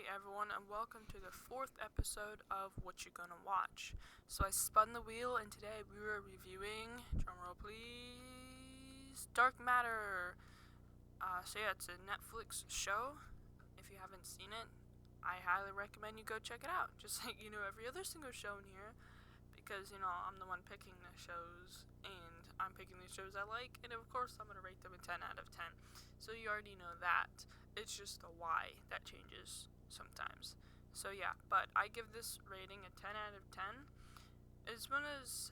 Hey everyone, and welcome to the 4th episode of What You Gonna Watch. So I spun the wheel, and today we were reviewing, drumroll please, Dark Matter. It's a Netflix show. If you haven't seen it, I highly recommend you go check it out. Just like every other single show in here, because I'm the one picking the shows, and I'm picking the shows I like, and of course I'm gonna rate them a 10 out of 10. So you already know that. It's just the why that changes sometimes. So yeah, but I give this rating a 10 out of 10. As well as,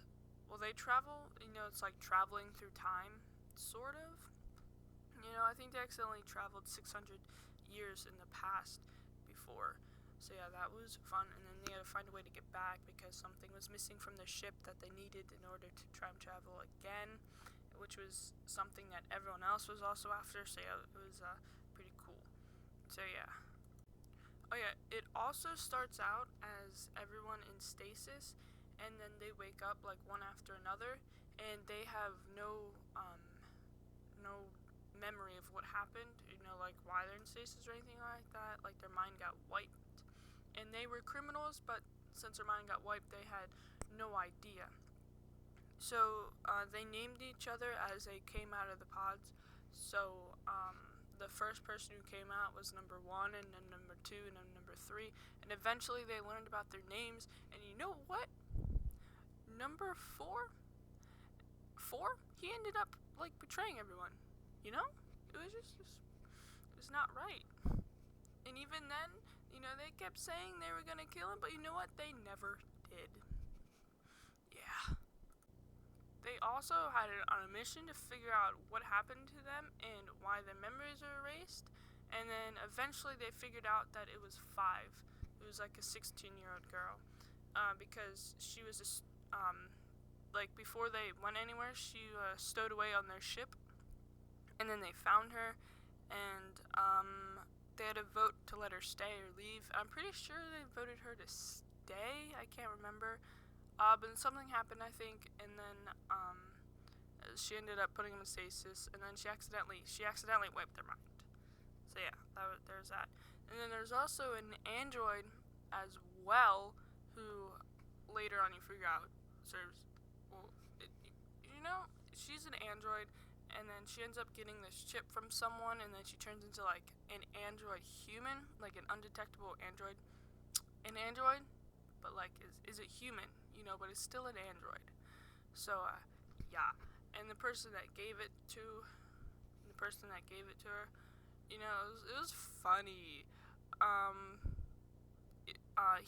they travel, it's like traveling through time, sort of. I think they accidentally traveled 600 years in the past before. So yeah, that was fun, and then they had to find a way to get back because something was missing from the ship that they needed in order to time travel again, which was something that everyone else was also after, so yeah, it was pretty cool. So yeah. Oh yeah, it also starts out as everyone in stasis, and then they wake up like one after another, and they have no memory of what happened, like why they're in stasis or anything like that. Like their mind got wiped, and they were criminals, but since their mind got wiped, they had no idea. So they named each other as they came out of the pods. So the first person who came out was number 1, and then number 2, and then number 3, and eventually they learned about their names. And you know what? Number 4, he ended up like betraying everyone. It was it was not right. And even then, they kept saying they were gonna kill him, but you know what? They never did. Yeah. They also had it on a mission to figure out what happened to them and why their memories were erased. And then eventually they figured out that it was 5. It was like a 16-year-old girl. Because she was just, like before they went anywhere, she stowed away on their ship. And then they found her, and they had to vote to let her stay or leave. I'm pretty sure they voted her to stay. I can't remember. But something happened, I think, and then she ended up putting him in stasis, and then she accidentally wiped their mind. So yeah, there's that. And then there's also an android as well, who later on you figure out serves. Well, she's an android, and then she ends up getting this chip from someone, and then she turns into like an android human, like an undetectable android. An android, but like is it human? But it's still an android. So yeah. And the person that gave it to her, it was funny.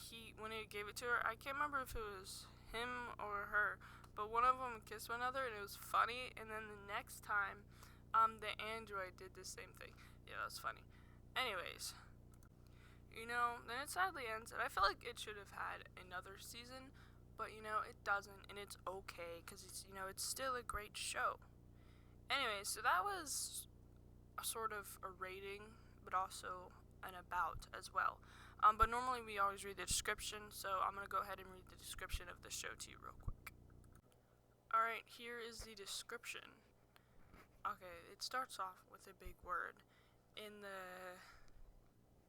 He when he gave it to her, I can't remember if it was him or her, but one of them kissed one another, and it was funny. And then the next time, the android did the same thing. Yeah, that was funny. Anyways, then it sadly ends, and I feel like it should have had another season, but it doesn't, and it's okay because it's still a great show. Anyway, so that was a sort of a rating, but also an about as well. But normally we always read the description, so I'm gonna go ahead and read the description of the show to you real quick. Alright, here is the description. Okay, it starts off with a big word. In the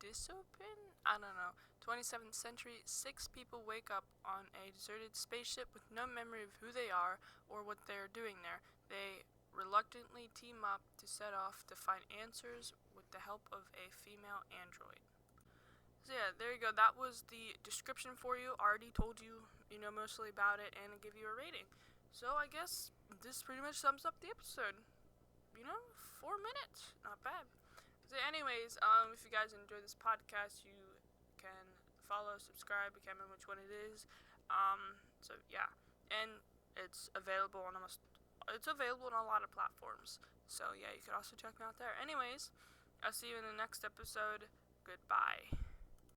dystopian? I don't know. 27th century, 6 people wake up on a deserted spaceship with no memory of who they are or what they are doing there. They reluctantly team up to set off to find answers with the help of a female android. So yeah, there you go. That was the description for you. I already told you, mostly about it and give you a rating. So I guess this pretty much sums up the episode. 4 minutes. Not bad. So anyways, if you guys enjoy this podcast, you can follow, subscribe, I can't remember which one it is. So yeah, and it's available on a lot of platforms. So yeah, you could also check me out there. Anyways, I'll see you in the next episode. Goodbye.